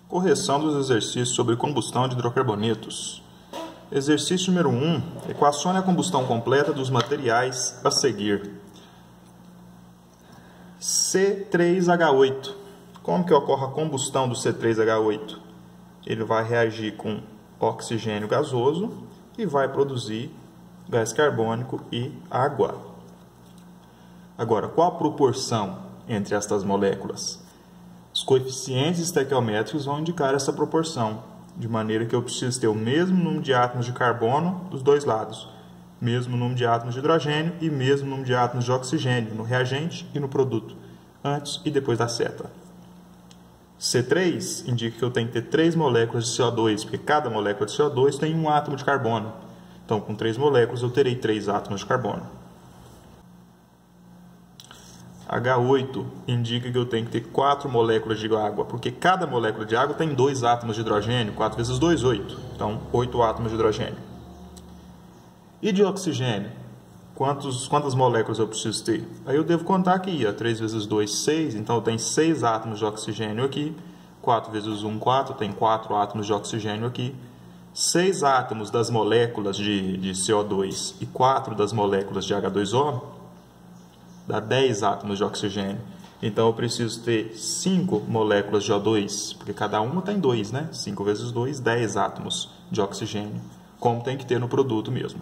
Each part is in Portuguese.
Correção dos exercícios sobre combustão de hidrocarbonetos. Exercício número 1. Equacione a combustão completa dos materiais a seguir. C3H8. Como que ocorre a combustão do C3H8? Ele vai reagir com oxigênio gasoso e vai produzir gás carbônico e água. Agora, qual a proporção entre estas moléculas? Os coeficientes estequiométricos vão indicar essa proporção, de maneira que eu preciso ter o mesmo número de átomos de carbono dos dois lados, mesmo número de átomos de hidrogênio e mesmo número de átomos de oxigênio no reagente e no produto, antes e depois da seta. C3 indica que eu tenho que ter 3 moléculas de CO2, porque cada molécula de CO2 tem um átomo de carbono. Então, com 3 moléculas, eu terei 3 átomos de carbono. H8 indica que eu tenho que ter 4 moléculas de água, porque cada molécula de água tem 2 átomos de hidrogênio, 4 vezes 2, 8. Então, 8 átomos de hidrogênio. E de oxigênio? Quantas moléculas eu preciso ter? Aí eu devo contar aqui, 3 vezes 2, 6. Então, eu tenho 6 átomos de oxigênio aqui. 4 vezes 1, 4. Tem 4 átomos de oxigênio aqui. 6 átomos das moléculas de CO2 e 4 das moléculas de H2O. Dá 10 átomos de oxigênio. Então, eu preciso ter 5 moléculas de O2, porque cada uma tem 2, né? 5 vezes 2, 10 átomos de oxigênio, como tem que ter no produto mesmo.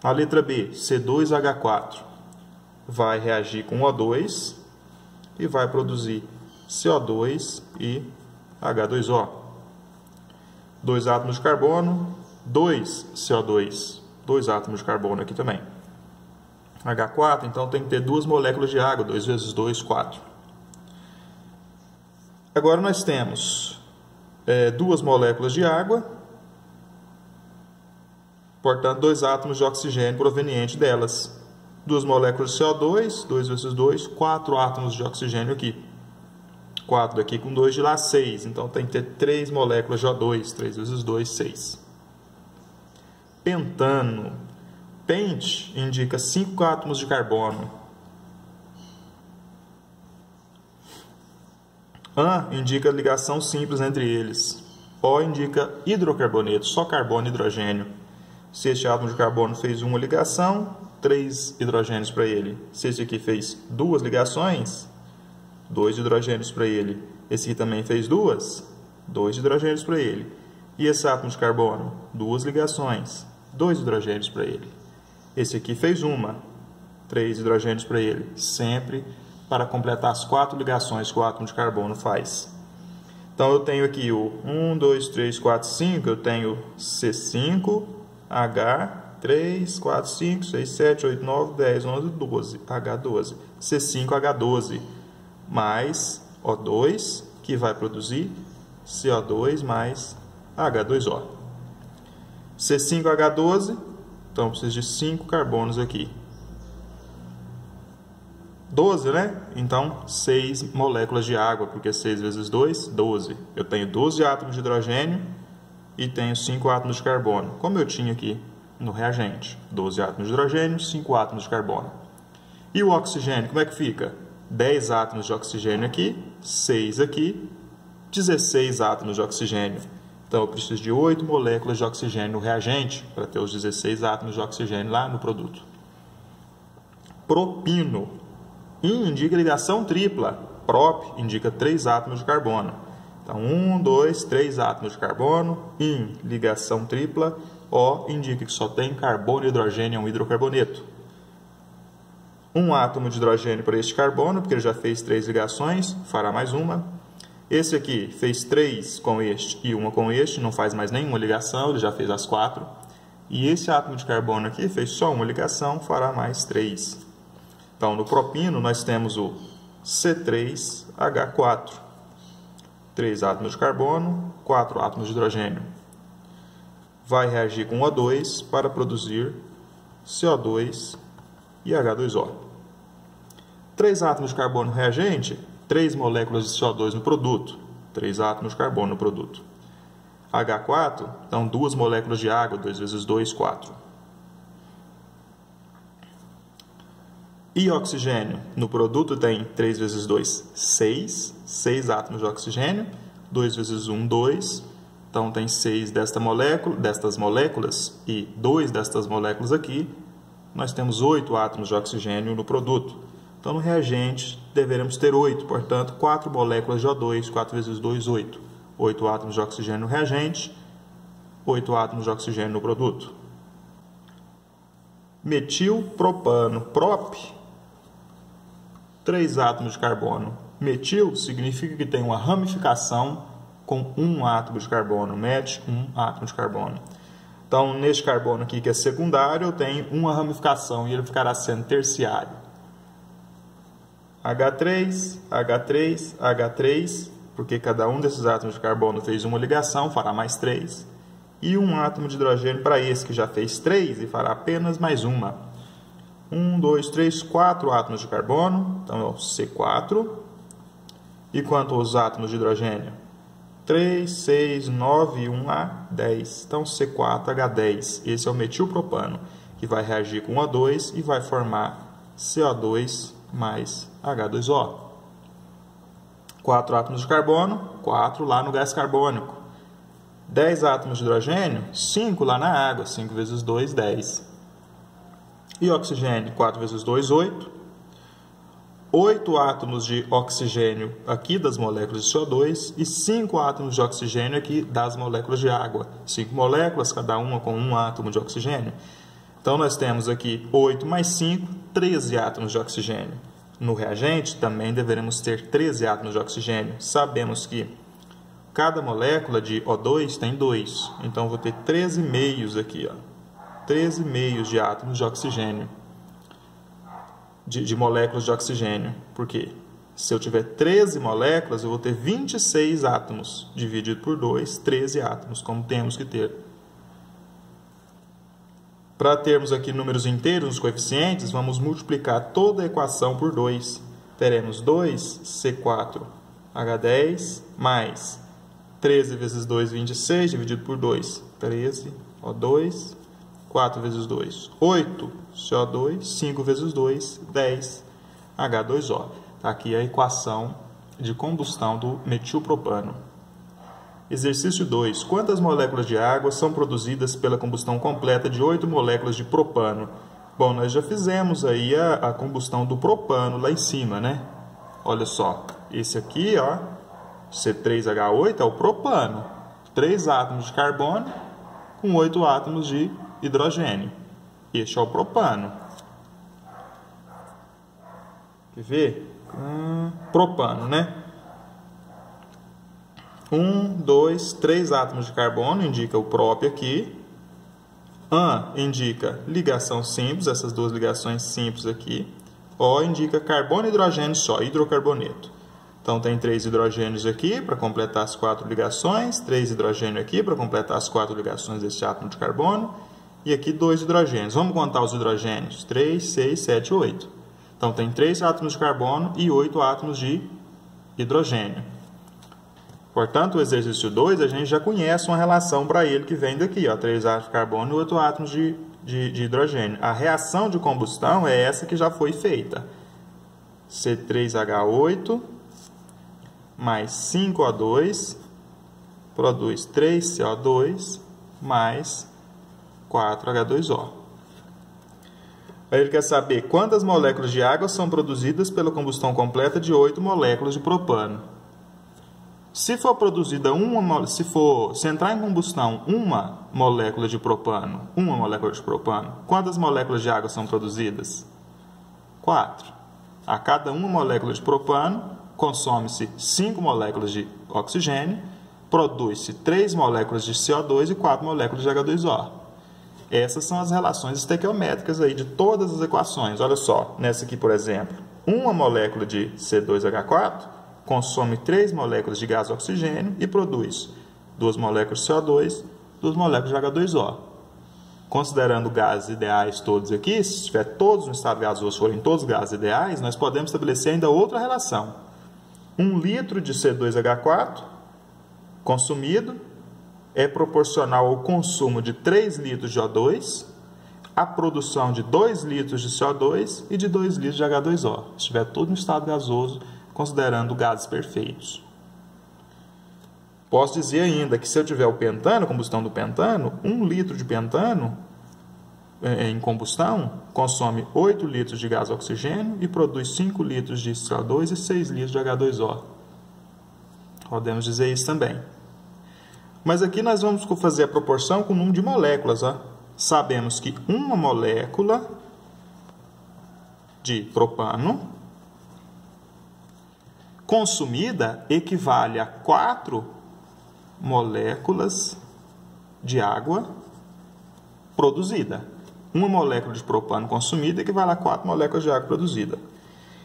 A letra B, C2H4, vai reagir com O2 e vai produzir CO2 e H2O. 2 átomos de carbono, 2 CO2, 2 átomos de carbono aqui também. H4, então tem que ter 2 moléculas de água, 2 vezes 2, 4. Agora nós temos 2 moléculas de água, portanto 2 átomos de oxigênio provenientes delas. 2 moléculas de CO2, 2 vezes 2, 4 átomos de oxigênio aqui. 4 daqui com 2 de lá, 6. Então tem que ter 3 moléculas de O2, 3 vezes 2, 6. Pentano. Pent indica 5 átomos de carbono. An indica ligação simples entre eles. O indica hidrocarboneto, só carbono e hidrogênio. Se este átomo de carbono fez uma ligação, 3 hidrogênios para ele. Se esse aqui fez 2 ligações, 2 hidrogênios para ele. Esse aqui também fez 2, 2 hidrogênios para ele. E esse átomo de carbono? 2 ligações, 2 hidrogênios para ele. Esse aqui fez 3 hidrogênios para ele, sempre para completar as 4 ligações que o átomo de carbono faz. Então, eu tenho aqui o 1, 2, 3, 4, 5, eu tenho C5, H, 3, 4, 5, 6, 7, 8, 9, 10, 11, 12, H12. C5, H12, mais O2, que vai produzir CO2 mais H2O. C5, H12, então eu preciso de 5 carbonos aqui. 12, né? Então, 6 moléculas de água, porque 6 vezes 2, 12. Eu tenho 12 átomos de hidrogênio e tenho 5 átomos de carbono, como eu tinha aqui no reagente. 12 átomos de hidrogênio, 5 átomos de carbono. E o oxigênio, como é que fica? 10 átomos de oxigênio aqui, 6 aqui, 16 átomos de oxigênio. Então, eu preciso de 8 moléculas de oxigênio no reagente para ter os 16 átomos de oxigênio lá no produto. Propino. In indica ligação tripla. Prop indica 3 átomos de carbono. Então, 1, 2, 3 átomos de carbono. In, ligação tripla. O indica que só tem carbono e hidrogênio, é um hidrocarboneto. 1 átomo de hidrogênio para este carbono, porque ele já fez 3 ligações, fará mais uma. Esse aqui fez 3 com este e 1 com este, não faz mais nenhuma ligação, ele já fez as 4. E esse átomo de carbono aqui fez só uma ligação, fará mais 3. Então, no propino, nós temos o C3H4. 3 átomos de carbono, 4 átomos de hidrogênio. Vai reagir com O2 para produzir CO2 e H2O. 3 átomos de carbono no reagente, 3 moléculas de CO2 no produto, 3 átomos de carbono no produto. H4, então 2 moléculas de água, 2 vezes 2, 4. E oxigênio, no produto tem 3 vezes 2, 6 átomos de oxigênio, 2 vezes 1, 2. Então, tem 6 destas moléculas e 2 destas moléculas aqui. Nós temos 8 átomos de oxigênio no produto. Então, no reagente, deveremos ter 8. Portanto, 4 moléculas de O2, 4 vezes 2, 8. 8 átomos de oxigênio no reagente, 8 átomos de oxigênio no produto. Metilpropano, prop, 3 átomos de carbono. Metil significa que tem uma ramificação com 1 átomo de carbono. Met, 1 átomo de carbono. Então, neste carbono aqui, que é secundário, eu tenho uma ramificação e ele ficará sendo terciário. H3, H3, H3, porque cada um desses átomos de carbono fez uma ligação, fará mais 3. E 1 átomo de hidrogênio para esse que já fez 3 e fará apenas mais uma. 1, 2, 3, 4 átomos de carbono, então é o C4. E quanto aos átomos de hidrogênio? 3, 6, 9, 1A, 10. Então, C4H10. Esse é o metilpropano, que vai reagir com O2 e vai formar CO2 mais H2O. 4 átomos de carbono, 4 lá no gás carbônico. 10 átomos de hidrogênio, 5 lá na água. 5 vezes 2, 10. E oxigênio, 4 vezes 2, 8. 8 átomos de oxigênio aqui das moléculas de CO2 e 5 átomos de oxigênio aqui das moléculas de água. 5 moléculas, cada uma com 1 átomo de oxigênio. Então, nós temos aqui 8 mais 5, 13 átomos de oxigênio. No reagente, também deveremos ter 13 átomos de oxigênio. Sabemos que cada molécula de O2 tem 2. Então, vou ter 13 meios aqui, ó. 13 meios de átomos de oxigênio. De moléculas de oxigênio. Por quê? Se eu tiver 13 moléculas, eu vou ter 26 átomos. Dividido por 2, 13 átomos, como temos que ter. Para termos aqui números inteiros nos coeficientes, vamos multiplicar toda a equação por 2. Teremos 2C4H10 mais 13 vezes 2, 26, dividido por 2. 13, O2, 4 vezes 2, 8 CO2, 5 vezes 2, 10 H2O. Está aqui a equação de combustão do metilpropano. Exercício 2. Quantas moléculas de água são produzidas pela combustão completa de 8 moléculas de propano? Bom, nós já fizemos aí a combustão do propano lá em cima, né? Olha só, esse aqui, ó, C3H8 é o propano. 3 átomos de carbono com 8 átomos de hidrogênio. Este é o propano. Quer ver? Propano, né? 1, 2, 3 átomos de carbono, indica o prop aqui. AN indica ligação simples, essas duas ligações simples aqui. O indica carbono e hidrogênio só, hidrocarboneto. Então, tem 3 hidrogênios aqui para completar as 4 ligações, 3 hidrogênios aqui para completar as 4 ligações desse átomo de carbono, e aqui 2 hidrogênios. Vamos contar os hidrogênios. 3, 6, 7, 8. Então, tem 3 átomos de carbono e 8 átomos de hidrogênio. Portanto, o exercício 2, a gente já conhece uma relação para ele que vem daqui, ó, 3 átomos de carbono e 8 átomos de hidrogênio. A reação de combustão é essa que já foi feita. C3H8 mais 5O2 produz 3CO2 mais 4H2O. Aí ele quer saber quantas moléculas de água são produzidas pela combustão completa de 8 moléculas de propano. Se for produzida se entrar em combustão uma molécula de propano, quantas moléculas de água são produzidas? 4. A cada uma molécula de propano, consome-se 5 moléculas de oxigênio, produz-se 3 moléculas de CO2 e 4 moléculas de H2O. Essas são as relações estequiométricas aí de todas as equações. Olha só, nessa aqui, por exemplo, uma molécula de C2H4 consome 3 moléculas de gás oxigênio e produz 2 moléculas de CO2, 2 moléculas de H2O. Considerando gases ideais todos aqui, se estiver todos no estado gasoso, forem todos gases ideais, nós podemos estabelecer ainda outra relação. 1 litro de C2H4 consumido é proporcional ao consumo de 3 litros de O2, a produção de 2 litros de CO2 e de 2 litros de H2O. Se estiver tudo no estado gasoso, considerando gases perfeitos. Posso dizer ainda que se eu tiver o pentano, combustão do pentano, 1 litro de pentano em combustão consome 8 litros de gás oxigênio e produz 5 litros de CO2 e 6 litros de H2O. Podemos dizer isso também. Mas aqui nós vamos fazer a proporção com o número de moléculas. Ó. Sabemos que uma molécula de propano consumida equivale a 4 moléculas de água produzida. Uma molécula de propano consumida equivale a 4 moléculas de água produzida.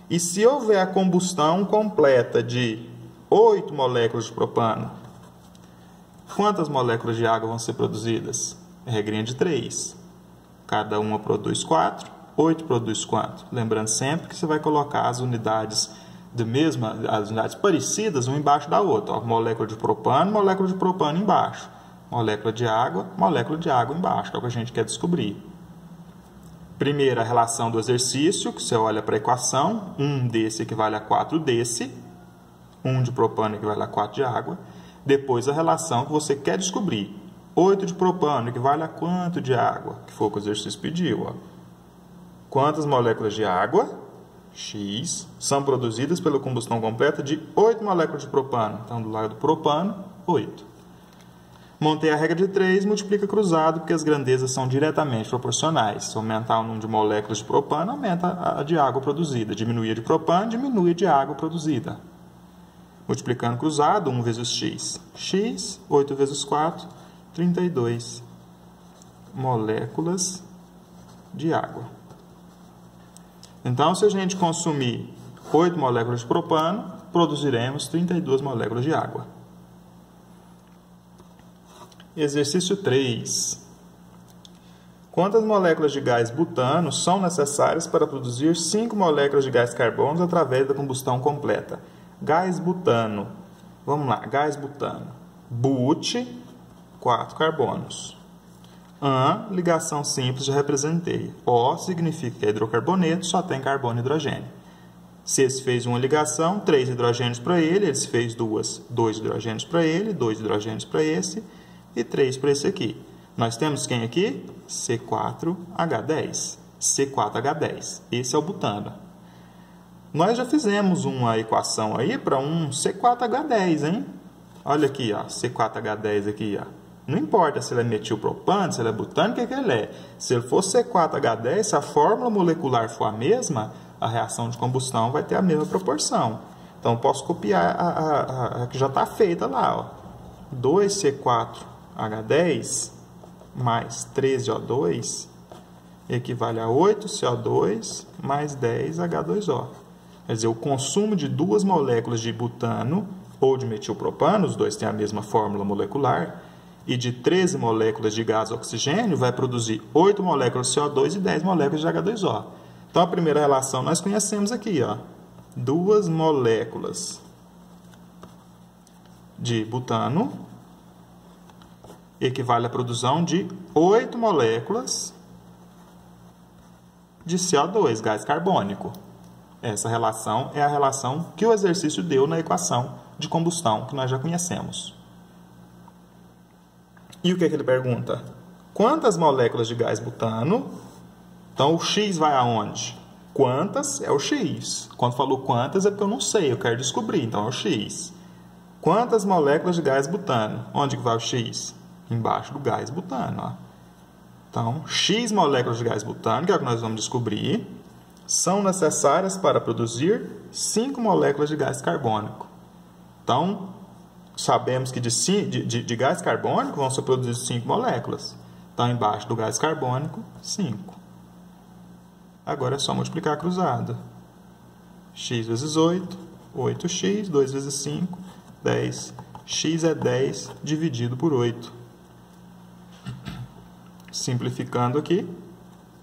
E se houver a combustão completa de 8 moléculas de propano, quantas moléculas de água vão ser produzidas? Regrinha de 3. Cada uma produz 4, 8 produz quanto? Lembrando sempre que você vai colocar as unidades as unidades parecidas uma embaixo da outra. Ó, molécula de propano embaixo. Molécula de água embaixo, que é o que a gente quer descobrir. Primeiro, a relação do exercício, que você olha para a equação. 1 desse equivale a 4 desse. 1 de propano equivale a 4 de água. Depois, a relação que você quer descobrir. 8 de propano equivale a quanto de água? Que foi o que o exercício pediu. Ó. Quantas moléculas de água, X, são produzidas pela combustão completa de 8 moléculas de propano? Então, do lado do propano, 8. Montei a regra de 3, multiplica cruzado, porque as grandezas são diretamente proporcionais. Se aumentar o número de moléculas de propano, aumenta a de água produzida. Diminui a de propano, diminui a de água produzida. Multiplicando cruzado, 1 vezes x. X, 8 vezes 4, 32 moléculas de água. Então, se a gente consumir 8 moléculas de propano, produziremos 32 moléculas de água. Exercício 3. Quantas moléculas de gás butano são necessárias para produzir 5 moléculas de gás carbono através da combustão completa? Gás butano. Vamos lá, gás butano. But, 4 carbonos. Ligação simples, já representei. O significa que é hidrocarboneto, só tem carbono e hidrogênio. Se esse fez uma ligação, 3 hidrogênios para ele, ele fez 2 hidrogênios para ele, 2 hidrogênios para esse e 3 para esse aqui. Nós temos quem aqui? C4H10. C4H10. Esse é o butano. Nós já fizemos uma equação aí para um C4H10, hein? Olha aqui, ó, C4H10 aqui, ó. Não importa se ele é metilpropano, se ele é butano, o que ele é. Se ele for C4H10, se a fórmula molecular for a mesma, a reação de combustão vai ter a mesma proporção. Então, eu posso copiar a que já está feita lá, ó. 2C4H10 mais 13O2 equivale a 8CO2 mais 10H2O. Quer dizer, o consumo de 2 moléculas de butano ou de metilpropano, os dois têm a mesma fórmula molecular, e de 13 moléculas de gás oxigênio vai produzir 8 moléculas de CO2 e 10 moléculas de H2O. Então, a primeira relação nós conhecemos aqui, ó. 2 moléculas de butano equivale à produção de 8 moléculas de CO2, gás carbônico. Essa relação é a relação que o exercício deu na equação de combustão, que nós já conhecemos. E o que ele pergunta? Quantas moléculas de gás butano? Então, o X vai aonde? Quantas é o X. Quando falou quantas é porque eu não sei, eu quero descobrir, então é o X. Quantas moléculas de gás butano? Onde que vai o X? Embaixo do gás butano. Ó. Então, X moléculas de gás butano, que é o que nós vamos descobrir, são necessárias para produzir 5 moléculas de gás carbônico. Então, sabemos que de gás carbônico vão ser produzidas 5 moléculas. Então, embaixo do gás carbônico, 5. Agora é só multiplicar cruzado. X vezes 8, 8x, 2 vezes 5, 10. X é 10 dividido por 8. Simplificando aqui,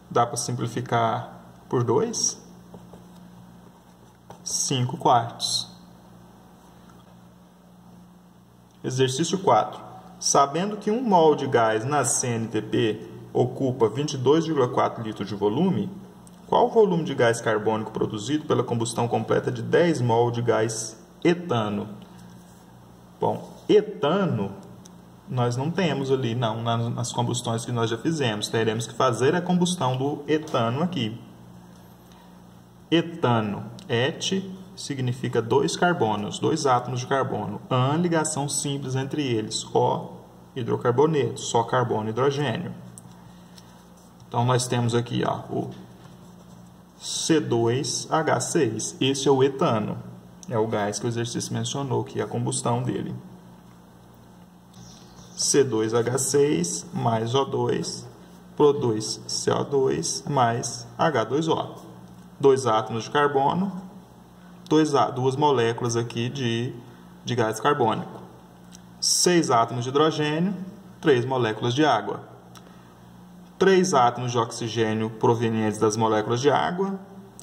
dá para simplificar por 2. 5 quartos. Exercício 4. Sabendo que 1 mol de gás na CNTP ocupa 22,4 litros de volume, qual o volume de gás carbônico produzido pela combustão completa de 10 mol de gás etano? Bom, Etano, nós não temos ali, não, nas combustões que nós já fizemos. Teremos que fazer a combustão do etano aqui. Etano, et significa dois carbonos, dois átomos de carbono. An, ligação simples entre eles. O, hidrocarboneto, só carbono e hidrogênio. Então, nós temos aqui ó, o C2H6. Esse é o etano. É o gás que o exercício mencionou, que é a combustão dele. C2H6 mais O2 produz CO2 mais H2O. Dois átomos de carbono, duas moléculas aqui de gás carbônico. 6 átomos de hidrogênio, 3 moléculas de água. 3 átomos de oxigênio provenientes das moléculas de água.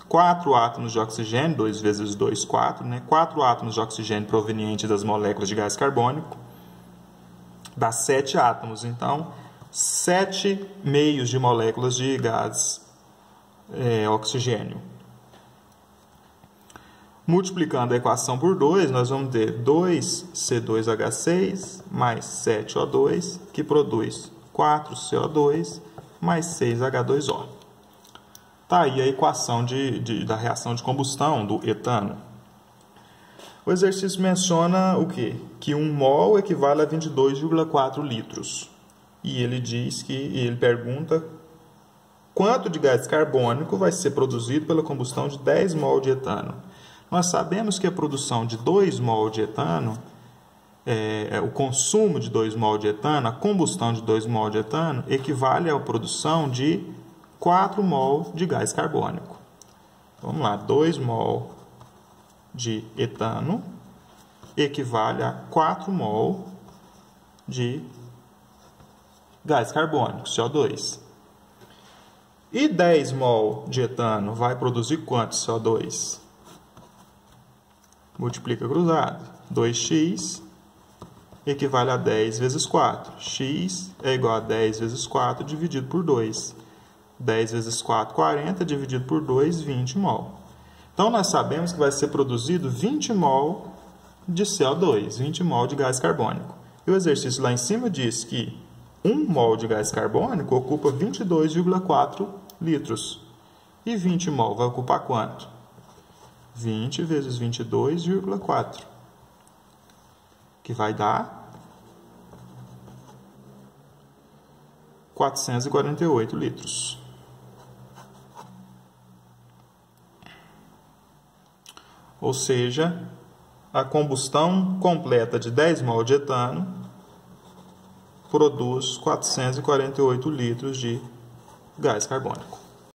4 átomos de oxigênio, 2 vezes 2, 4, né? 4 átomos de oxigênio provenientes das moléculas de gás carbônico. Dá 7 átomos, então 7 meios de moléculas de gás oxigênio. Multiplicando a equação por 2, nós vamos ter 2C2H6 mais 7O2, que produz 4CO2 mais 6H2O. Tá aí a equação da reação de combustão do etano. O exercício menciona o quê? Que 1 mol equivale a 22,4 litros. E ele pergunta quanto de gás carbônico vai ser produzido pela combustão de 10 mol de etano. Nós sabemos que a produção de 2 mol de etano, o consumo de 2 mol de etano, a combustão de 2 mol de etano, equivale à produção de 4 mol de gás carbônico. Vamos lá, 2 mol de etano equivale a 4 mol de gás carbônico, CO2. E 10 mol de etano vai produzir quanto CO2? Multiplica cruzado. 2x equivale a 10 vezes 4. X é igual a 10 vezes 4 dividido por 2. 10 vezes 4, 40, dividido por 2, 20 mol. Então, nós sabemos que vai ser produzido 20 mol de CO2, 20 mol de gás carbônico. E o exercício lá em cima diz que 1 mol de gás carbônico ocupa 22,4 litros. E 20 mol vai ocupar quanto? 20 vezes 22,4. Que vai dar 448 litros. Ou seja, a combustão completa de 10 mol de etano produz 448 litros de gás carbônico.